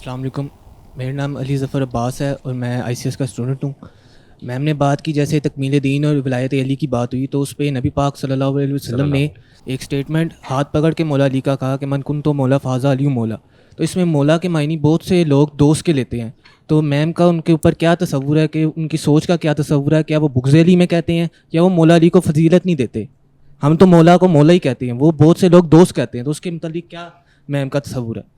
السلام علیکم، میرا نام علی ظفر عباس ہے اور میں آئی سی ایس کا اسٹوڈنٹ ہوں. میم نے بات کی جیسے تکمیل دین اور ولایت علی کی بات ہوئی، تو اس پہ نبی پاک صلی اللہ علیہ وسلم نے ایک اسٹیٹمنٹ ہاتھ پکڑ کے مولا علی کا کہا کہ من کن تو مولا فاضا علی مولا. تو اس میں مولا کے معنی بہت سے لوگ دوست کے لیتے ہیں. تو میم کا ان کے اوپر کیا تصور ہے کہ ان کی سوچ کا کیا تصور ہے؟ کیا وہ بغض علی میں کہتے ہیں یا وہ مولا علی کو فضیلت نہیں دیتے؟ ہم تو مولا کو مولا ہی کہتے ہیں، وہ بہت سے لوگ دوست کہتے ہیں. تو اس کے متعلق کیا میم کا تصور ہے؟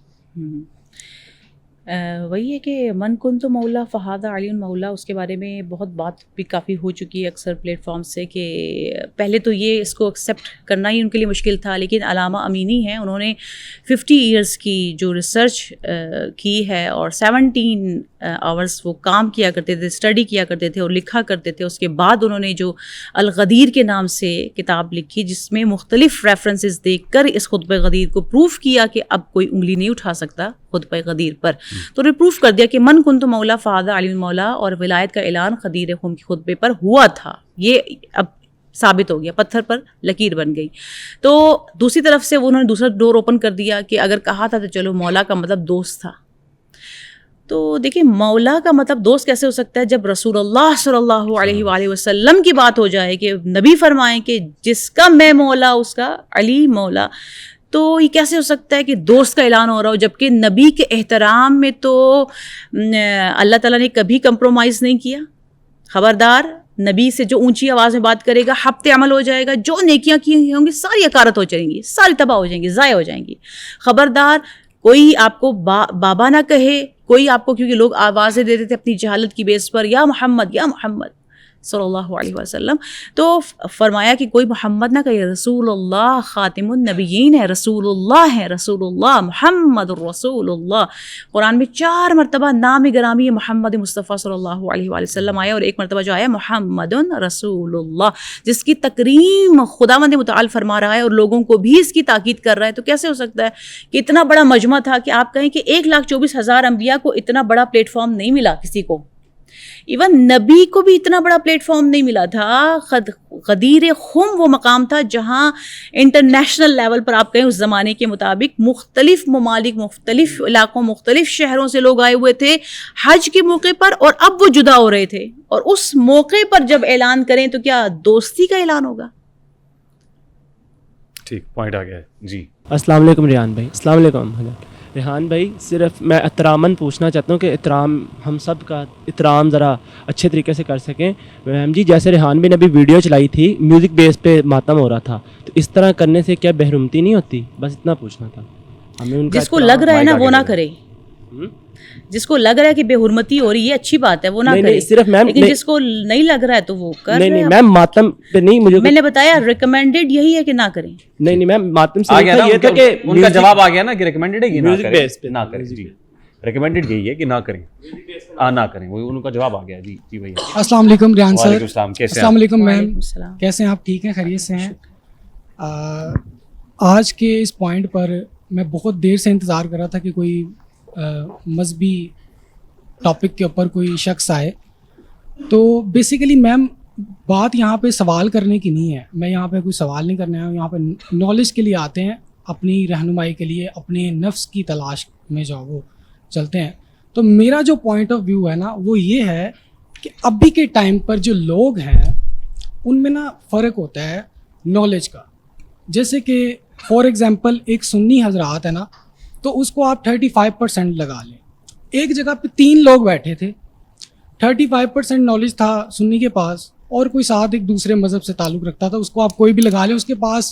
وہی ہے کہ من کن تو مولا فہذا علی مولا، اس کے بارے میں بہت بات بھی کافی ہو چکی ہے اکثر پلیٹ فارم سے، کہ پہلے تو یہ اس کو ایکسیپٹ کرنا ہی ان کے لیے مشکل تھا، لیکن علامہ امینی ہیں، انہوں نے 50 ایئرس کی جو ریسرچ کی ہے اور 17 آورس وہ کام کیا کرتے تھے، اسٹڈی کیا کرتے تھے اور لکھا کرتے تھے. اس کے بعد انہوں نے جو الغدیر کے نام سے کتاب لکھی، جس میں مختلف ریفرنسز دیکھ کر اس خطبہ غدیر کو پروف کیا کہ اب کوئی انگلی نہیں اٹھا سکتا خطبہ غدیر پر. تو انہوں نے پروف کر دیا کہ من کنت مولا فہذا علی مولا، اور ولایت کا اعلان غدیر خم کے خطبے پر ہوا تھا. یہ اب ثابت ہو گیا، پتھر پر لکیر بن گئی. تو دوسری طرف سے انہوں نے دوسرا ڈور اوپن کر دیا کہ اگر کہا تھا تو چلو مولا کا مطلب دوست تھا. تو دیکھیں مولا کا مطلب دوست کیسے ہو سکتا ہے جب رسول اللہ صلی اللہ علیہ وآلہ وسلم کی بات ہو جائے کہ نبی فرمائیں کہ جس کا میں مولا اس کا علی مولا. تو یہ کیسے ہو سکتا ہے کہ دوست کا اعلان ہو رہا ہو، جبکہ نبی کے احترام میں تو اللہ تعالیٰ نے کبھی کمپرومائز نہیں کیا. خبردار، نبی سے جو اونچی آواز میں بات کرے گا حبط عمل ہو جائے گا، جو نیکیاں کی ہوں گی ساری اکارت ہو جائیں گی، ساری تباہ ہو جائیں گی، ضائع ہو جائیں گی. خبردار، کوئی آپ کو بابا نہ کہے، کوئی آپ کو، کیونکہ لوگ آوازیں دیتے تھے اپنی جہالت کی بیس پر، یا محمد یا محمد صلی اللہ علیہ وسلم. تو فرمایا کہ کوئی محمد نہ کہے، رسول اللہ خاتم النبیین ہے، رسول اللہ ہے، رسول اللہ محمد الرسول اللہ. قرآن میں 4 مرتبہ نام گرامی محمد مصطفیٰ صلی اللہ علیہ وآلہ وسلم آیا، اور ایک مرتبہ جو آیا محمد رسول اللہ، جس کی تکریم خداوند متعال فرما رہا ہے اور لوگوں کو بھی اس کی تاکید کر رہا ہے. تو کیسے ہو سکتا ہے کہ اتنا بڑا مجمع تھا کہ آپ کہیں کہ 1,24,000 انبیاء کو اتنا بڑا پلیٹ فارم نہیں ملا کسی کو، ایون نبی کو بھی اتنا بڑا پلیٹ فارم نہیں ملا تھا. غدیر خم وہ مقام تھا جہاں انٹرنیشنل لیول پر آپ کہیں اس زمانے کے مطابق مختلف ممالک، مختلف علاقوں، مختلف شہروں سے لوگ آئے ہوئے تھے حج کے موقع پر، اور اب وہ جدا ہو رہے تھے. اور اس موقع پر جب اعلان کریں تو کیا دوستی کا اعلان ہوگا؟ ٹھیک پوائنٹ آ گیا ہے جی. السلام علیکم ریحان بھائی. السلام علیکم ریحان بھائی. صرف میں احتراماً پوچھنا چاہتا ہوں کہ احترام، ہم سب کا احترام ذرا اچھے طریقے سے کر سکیں. میم جی، جیسے ریحان بھی نے ابھی ویڈیو چلائی تھی، میوزک بیس پہ ماتم ہو رہا تھا، تو اس طرح کرنے سے کیا بحرمتی نہیں ہوتی؟ بس اتنا پوچھنا تھا ہمیں. ان کا جس کو لگ رہا ہے نا وہ نہ کرے، جس کو لگ رہا ہے کہ بے حرمتی ہو رہی ہے اچھی بات ہے، وہ نہ کرے. صرف میم، لیکن جس کو نہیں لگ رہا ہے تو وہ کر رہے ہیں. نہیں میم، ماتم پہ نہیں، مجھے میں نے بتایا ریکمینڈڈ یہی ہے کہ نہ کریں. نہیں میم، ماتم سے یہ تھا کہ ان کا جواب آ گیا نا کہ ریکمینڈڈ ہے کہ نہ کریں. جی ریکمینڈڈ یہی ہے کہ نہ کریں، نہ کریں، وہ ان کا جواب آ گیا. جی جی بھائی. السلام علیکم ریحان سر. السلام علیکم میم، کیسے ہیں آپ؟ ٹھیک ہیں، خیریت سے ہیں؟ آج کے اس پوائنٹ پر میں بہت دیر سے انتظار کر رہا تھا کہ کوئی مذہبی ٹاپک کے اوپر کوئی شخص آئے. تو بیسیکلی میم بات یہاں پہ سوال کرنے کی نہیں ہے، میں یہاں پہ کوئی سوال نہیں کرنے آیا ہوں. یہاں پہ نالج کے لیے آتے ہیں، اپنی رہنمائی کے لیے، اپنے نفس کی تلاش میں جو وہ چلتے ہیں. تو میرا جو پوائنٹ آف ویو ہے نا وہ یہ ہے کہ ابھی کے ٹائم پر جو لوگ ہیں ان میں نا فرق ہوتا ہے نالج کا. جیسے کہ فار ایگزامپل ایک سنی حضرات ہے نا، تو اس کو آپ 35% لگا لیں. ایک جگہ پہ 3 لوگ بیٹھے تھے، 35% نالج تھا سنی کے پاس، اور کوئی ساتھ ایک دوسرے مذہب سے تعلق رکھتا تھا، اس کو آپ کوئی بھی لگا لیں، اس کے پاس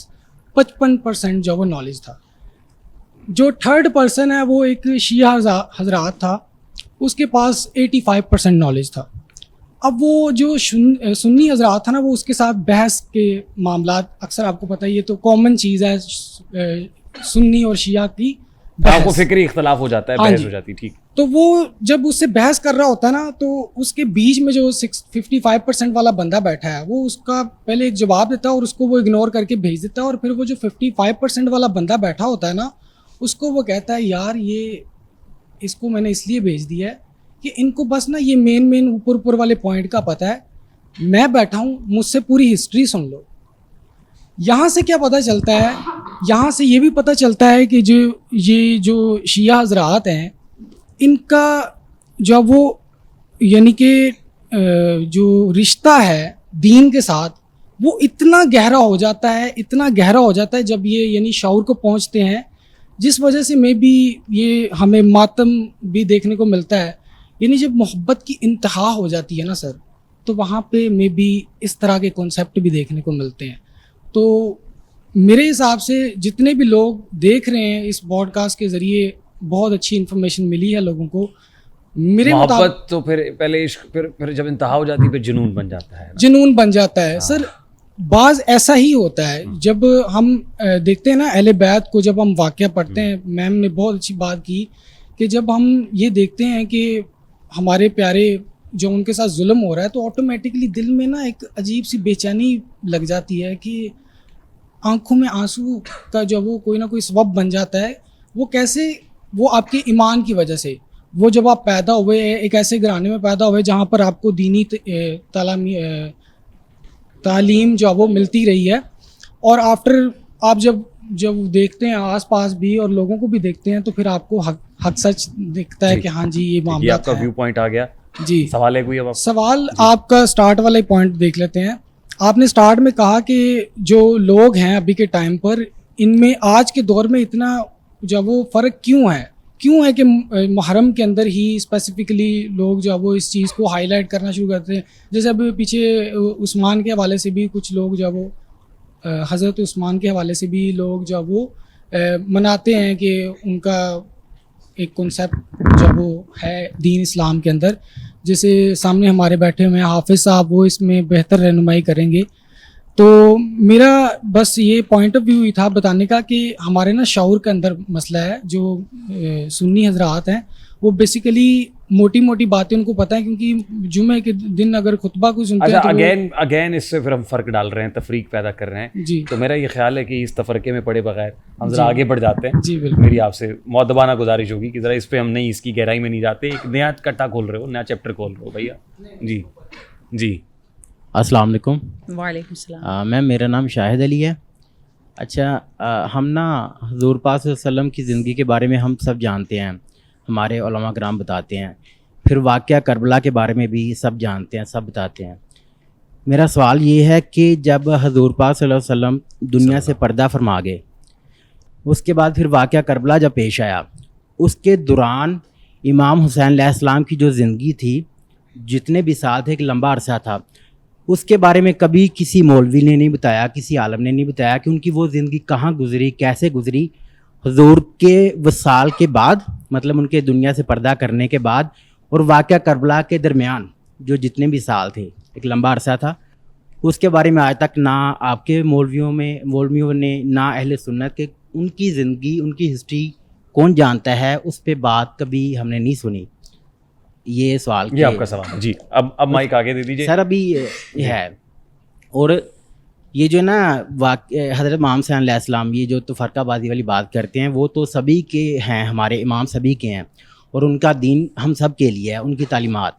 55% جو وہ نالج تھا. جو 3rd پرسن ہے وہ ایک شیعہ حضرات تھا، اس کے پاس 85% نالج تھا. اب وہ جو سنی حضرات تھا نا، وہ اس کے ساتھ بحث کے معاملات، اکثر آپ کو پتہ ہی ہے، تو کامن چیز ہے سنی اور شیعہ کی آپ کو فکری اختلاف ہو جاتا ہے، بحث ہو جاتی. ٹھیک. تو وہ جب اس سے بحث کر رہا ہوتا ہے نا، تو اس کے بیچ میں جو 55% والا بندہ بیٹھا ہے وہ اس کا پہلے ایک جواب دیتا ہے اور اس کو وہ اگنور کر کے بھیج دیتا ہے. اور پھر وہ جو 55% والا بندہ بیٹھا ہوتا ہے نا، اس کو وہ کہتا ہے یار یہ اس کو میں نے اس لیے بھیج دیا ہے کہ ان کو بس نا یہ مین اوپر والے پوائنٹ کا پتہ ہے، میں بیٹھا ہوں، مجھ سے پوری ہسٹری سن لو. یہاں سے کیا پتہ چلتا ہے؟ یہاں سے یہ بھی پتہ چلتا ہے کہ یہ جو شیعہ حضرات ہیں، ان کا جو وہ یعنی کہ جو رشتہ ہے دین کے ساتھ وہ اتنا گہرا ہو جاتا ہے، اتنا گہرا ہو جاتا ہے جب یہ یعنی شعور کو پہنچتے ہیں، جس وجہ سے میں بھی یہ ہمیں ماتم بھی دیکھنے کو ملتا ہے. یعنی جب محبت کی انتہا ہو جاتی ہے نا سر، تو وہاں پہ میں بھی اس طرح کے کانسیپٹ بھی دیکھنے کو ملتے ہیں. تو میرے حساب سے جتنے بھی لوگ دیکھ رہے ہیں اس براڈ کاسٹ کے ذریعے بہت اچھی انفارمیشن ملی ہے لوگوں کو. میرے محبت تو پھر پہلے عشق، پھر جب انتہا ہو جاتی ہے پھر جنون بن جاتا ہے. جنون بن جاتا ہے سر. بعض ایسا ہی ہوتا ہے جب ہم دیکھتے ہیں نا اہل بیت کو، جب ہم واقعہ پڑھتے ہیں، میم نے بہت اچھی بات کی کہ جب ہم یہ دیکھتے ہیں کہ ہمارے پیارے جو ان کے ساتھ ظلم ہو رہا ہے تو آٹومیٹکلی دل میں نا ایک عجیب سی بے چینی لگ جاتی ہے کہ آنکھوں میں آنسو کا جو وہ کوئی نہ کوئی سبب بن جاتا ہے. وہ کیسے؟ وہ آپ کے ایمان کی وجہ سے. وہ جب آپ پیدا ہوئے ایک ایسے گھرانے میں پیدا ہوئے جہاں پر آپ کو دینی تعلیم جو وہ ملتی رہی ہے، اور آفٹر آپ جب دیکھتے ہیں آس پاس بھی اور لوگوں کو بھی دیکھتے ہیں تو پھر آپ کو حق سچ دکھتا ہے کہ ہاں جی یہ معاملہ آپ کا ویو پوائنٹ آ گیا. جی سوال ہے کوئی؟ اب سوال آپ کا سٹارٹ والا پوائنٹ دیکھ لیتے ہیں. آپ نے سٹارٹ میں کہا کہ جو لوگ ہیں ابھی کے ٹائم پر، ان میں آج کے دور میں اتنا جو وہ فرق کیوں ہے کہ محرم کے اندر ہی اسپیسیفکلی لوگ جو وہ اس چیز کو ہائی لائٹ کرنا شروع کرتے ہیں. جیسے اب پیچھے عثمان کے حوالے سے بھی کچھ لوگ جو وہ حضرت عثمان کے حوالے سے بھی لوگ جو وہ مناتے ہیں کہ ان کا ایک کنسیپٹ جو وہ ہے دین اسلام کے اندر. جیسے سامنے ہمارے بیٹھے ہوئے ہیں حافظ صاحب، وہ اس میں بہتر رہنمائی کریں گے. تو میرا بس یہ پوائنٹ آف ویو ہی تھا بتانے کا کہ ہمارے نا شعور کے اندر مسئلہ ہے. جو سنی حضرات ہیں وہ بیسیکلی موٹی موٹی باتیں ان کو پتہ ہے، کیونکہ جمعے کے دن اگر خطبہ کو سنتے ہیں تو اگین اس سے پھر ہم فرق ڈال رہے ہیں، تفریق پیدا کر رہے ہیں. جی تو میرا یہ خیال ہے کہ اس تفرقے میں پڑے بغیر ہم ذرا آگے بڑھ جاتے ہیں. جی بالکل. میری آپ سے مؤدبانہ گزارش ہوگی کہ ذرا اس پہ ہم نہیں، اس کی گہرائی میں نہیں جاتے. ایک نیا کٹا کھول رہے ہو، نیا چیپٹر کھول رہے ہو بھیا. جی السلام علیکم. وعلیکم السلام. میم میرا نام شاہد علی ہے. اچھا، ہم نا حضور پاک صلی اللہ علیہ وسلم کی زندگی کے بارے میں ہم سب جانتے ہیں، ہمارے علماء کرام بتاتے ہیں. پھر واقعہ کربلا کے بارے میں بھی سب جانتے ہیں، سب بتاتے ہیں. میرا سوال یہ ہے کہ جب حضور پاک صلی اللہ علیہ وسلم دنیا سے پردہ فرما گئے، اس کے بعد پھر واقعہ کربلا جب پیش آیا، اس کے دوران امام حسین علیہ السلام کی جو زندگی تھی، جتنے بھی سال تھے، ایک لمبا عرصہ تھا، اس کے بارے میں کبھی کسی مولوی نے نہیں بتایا، کسی عالم نے نہیں بتایا کہ ان کی وہ زندگی کہاں گزری، کیسے گزری. حضور کے وصال کے بعد، مطلب ان کے دنیا سے پردہ کرنے کے بعد اور واقعہ کربلا کے درمیان جو جتنے بھی سال تھے، ایک لمبا عرصہ تھا، اس کے بارے میں آج تک نہ آپ کے مولویوں نے نہ اہل سنت کے ان کی زندگی، ان کی ہسٹری کون جانتا ہے، اس پہ بات کبھی ہم نے نہیں سنی. یہ سوال یہ آپ کا سوال ہے. جی اب مائک آگے دے دیجیے سر. ابھی یہ ہے، اور یہ جو نا حضرت امام حسین علیہ السلام، یہ جو تو فرقہ بازی والی بات کرتے ہیں، وہ تو سبھی کے ہیں، ہمارے امام سبھی کے ہیں، اور ان کا دین ہم سب کے لیے ہے، ان کی تعلیمات.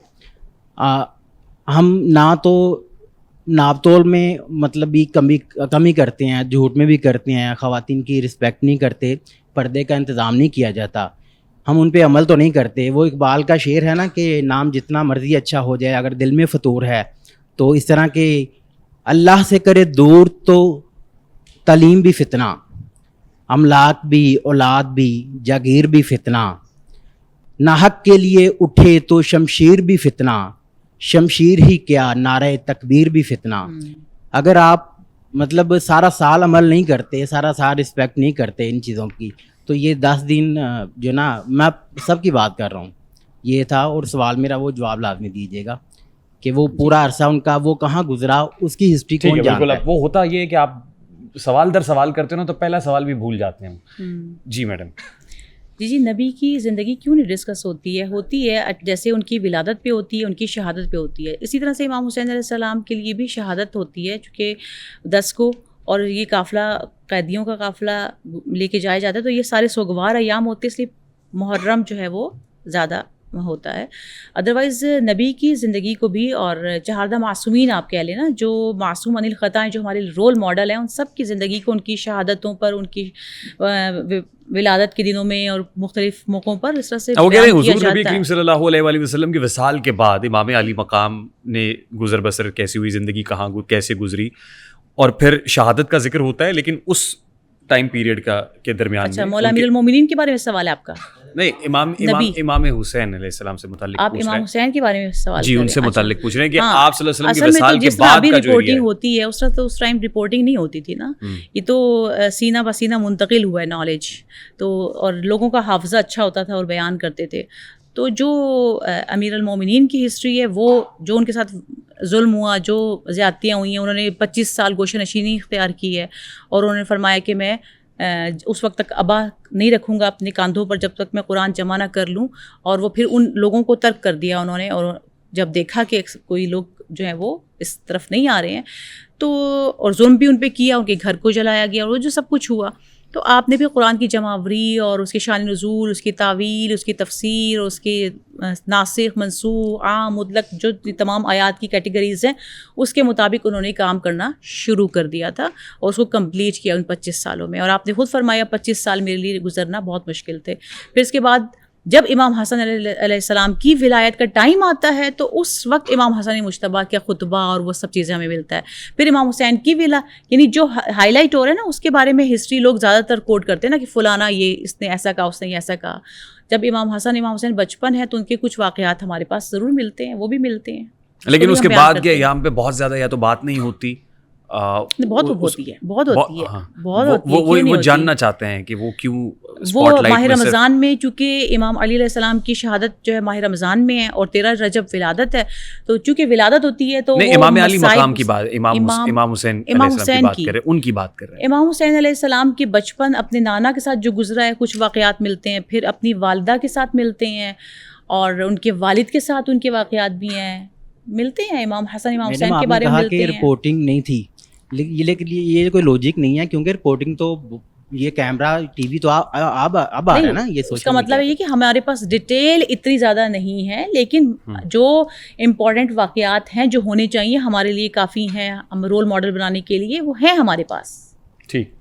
ہم نہ تو ناپ تول میں مطلب بھی کمی کرتے ہیں، جھوٹ میں بھی کرتے ہیں، خواتین کی رسپیکٹ نہیں کرتے، پردے کا انتظام نہیں کیا جاتا، ہم ان پہ عمل تو نہیں کرتے. وہ اقبال کا شعر ہے نا کہ نام جتنا مرضی اچھا ہو جائے، اگر دل میں فطور ہے تو اس طرح کے اللہ سے کرے دور تو تعلیم بھی فتنہ، املاک بھی، اولاد بھی، جاگیر بھی فتنہ، ناحق کے لیے اٹھے تو شمشیر بھی فتنہ، شمشیر ہی کیا نعرہ تکبیر بھی فتنہ. اگر آپ مطلب سارا سال عمل نہیں کرتے، سارا سال رسپیکٹ نہیں کرتے ان چیزوں کی، تو یہ 10 دن جو نا، میں سب کی بات کر رہا ہوں، یہ تھا. اور سوال میرا وہ جواب لازمی دیجیے گا کہ وہ پورا عرصہ ان کا وہ کہاں گزرا، اس کی ہسٹری کون جانتا ہے. وہ ہوتا یہ ہے کہ آپ سوال در سوال کرتے ہو تو پہلا سوال بھی بھول جاتے ہیں. جی میڈم. جی نبی کی زندگی کیوں نہیں ڈسکس ہوتی ہے جیسے ان کی ولادت پہ ہوتی ہے، ان کی شہادت پہ ہوتی ہے، اسی طرح سے امام حسین علیہ السلام کے لیے بھی شہادت ہوتی ہے، چونکہ 10 کو اور یہ قافلہ قیدیوں کا قافلہ لے کے جایا جاتا ہے، تو یہ سارے سوگوار ایام ہوتے ہیں، اس لیے محرم جو ہے وہ زیادہ ہوتا ہے. ادروائز نبی کی زندگی کو بھی اور چہاردہ معصومین آپ کہہ لیں نا, جو معصوم عن الخطا ہیں, جو ہمارے رول ماڈل ہیں, ان سب کی زندگی کو ان کی شہادتوں پر, ان کی ولادت کے دنوں میں اور مختلف موقعوں پر اس طرح سے وہ کہہ رہے ہیں بیان کیا حضور نبی جاتا ہے. کریم صلی اللہ علیہ وآلہ وسلم کے وصال کے بعد امام علی مقام نے گزر بسر کیسی ہوئی, زندگی کہاں کیسے گزری, اور پھر شہادت کا ذکر ہوتا ہے, لیکن اس ٹائم پیریڈ کا کے درمیان اچھا, مولا امیر المومنین کے بارے میں سوال ہے آپ کا؟ نہیں, امام حسین علیہ السلام سے متعلق آپ امام حسین کے بارے میں سوال جی, ان سے متعلق پوچھ رہے ہیں کہ آپ صلی اللہ علیہ وسلم اصل کے میں وصال تو کے جس طرح بعد ابھی کا جو رپورٹنگ ہوتی ہے اس طرح تو اس ٹائم رپورٹنگ نہیں ہوتی تھی نا, یہ تو سینہ بسینہ منتقل ہوا ہے نالج تو, اور لوگوں کا حافظہ اچھا ہوتا تھا اور بیان کرتے تھے. تو جو امیر المومنین کی ہسٹری ہے, وہ جو ان کے ساتھ ظلم ہوا, جو زیادتیاں ہوئی ہیں, انہوں نے 25 سال گوشہ نشینی اختیار کی ہے, اور انہوں نے فرمایا کہ میں اس وقت تک ابا نہیں رکھوں گا اپنے کاندھوں پر جب تک میں قرآن جمع نہ کر لوں. اور وہ پھر ان لوگوں کو ترک کر دیا انہوں نے, اور جب دیکھا کہ کوئی لوگ جو ہیں وہ اس طرف نہیں آ رہے ہیں تو, اور ظلم بھی ان پہ کیا, ان کے گھر کو جلایا گیا, اور وہ جو سب کچھ ہوا, تو آپ نے بھی قرآن کی جمع آوری اور اس کی شان نزول, اس کی تعویل, اس کی تفسیر, اور اس کے ناسخ منسوخ عام مطلق جو تمام آیات کی کیٹیگریز ہیں اس کے مطابق انہوں نے کام کرنا شروع کر دیا تھا, اور اس کو کمپلیٹ کیا ان 25 سالوں میں. اور آپ نے خود فرمایا 25 سال میرے لیے گزرنا بہت مشکل تھے. پھر اس کے بعد جب امام حسن علیہ السلام کی ولایت کا ٹائم آتا ہے تو اس وقت امام حسن مجتبیٰ کا خطبہ اور وہ سب چیزیں ہمیں ملتا ہے. پھر امام حسین کی یعنی جو ہائی لائٹ ہو رہا ہے نا, اس کے بارے میں ہسٹری لوگ زیادہ تر کوٹ کرتے ہیں نا کہ فلانا یہ اس نے ایسا کہا, اس نے یہ ایسا کہا. جب امام حسین بچپن ہے تو ان کے کچھ واقعات ہمارے پاس ضرور ملتے ہیں, وہ بھی ملتے ہیں, لیکن اس کے بعد کیا یہاں پہ بہت زیادہ یا تو بات نہیں ہوتی, بہت ہوتی ہے, بہت ہوتی ہے, بہت ہوتی ہے. وہ جاننا چاہتے ہیں کہ وہ کیوں وہ ماہ رمضان میں, چونکہ امام علی علیہ السلام کی شہادت جو ہے ماہ رمضان میں ہے, اور 13 رجب ولادت ہے, تو چونکہ ولادت ہوتی ہے تو امام علی مقام کی بات, امام حسین علیہ السلام کی بات کر رہے ہیں, ان کی بات کر رہے ہیں. امام حسین علیہ السلام کے بچپن اپنے نانا کے ساتھ جو گزرا ہے, کچھ واقعات ملتے ہیں, پھر اپنی والدہ کے ساتھ ملتے ہیں, اور ان کے والد کے ساتھ ان کے واقعات بھی ہیں, ملتے ہیں. امام حسن امام حسین کے بارے میں ملتے ہیں. رپورٹنگ نہیں تھی, لیکن یہ کوئی لوجک نہیں ہے, کیونکہ رپورٹنگ تو یہ کیمرہ ٹی وی تو اب آ رہا ہے نا. یہ اس کا مطلب یہ کہ ہمارے پاس ڈیٹیل اتنی زیادہ نہیں ہے, لیکن جو امپورٹنٹ واقعات ہیں جو ہونے چاہیے ہمارے لیے کافی ہیں, ہم رول ماڈل بنانے کے لیے, وہ ہیں ہمارے پاس. ٹھیک.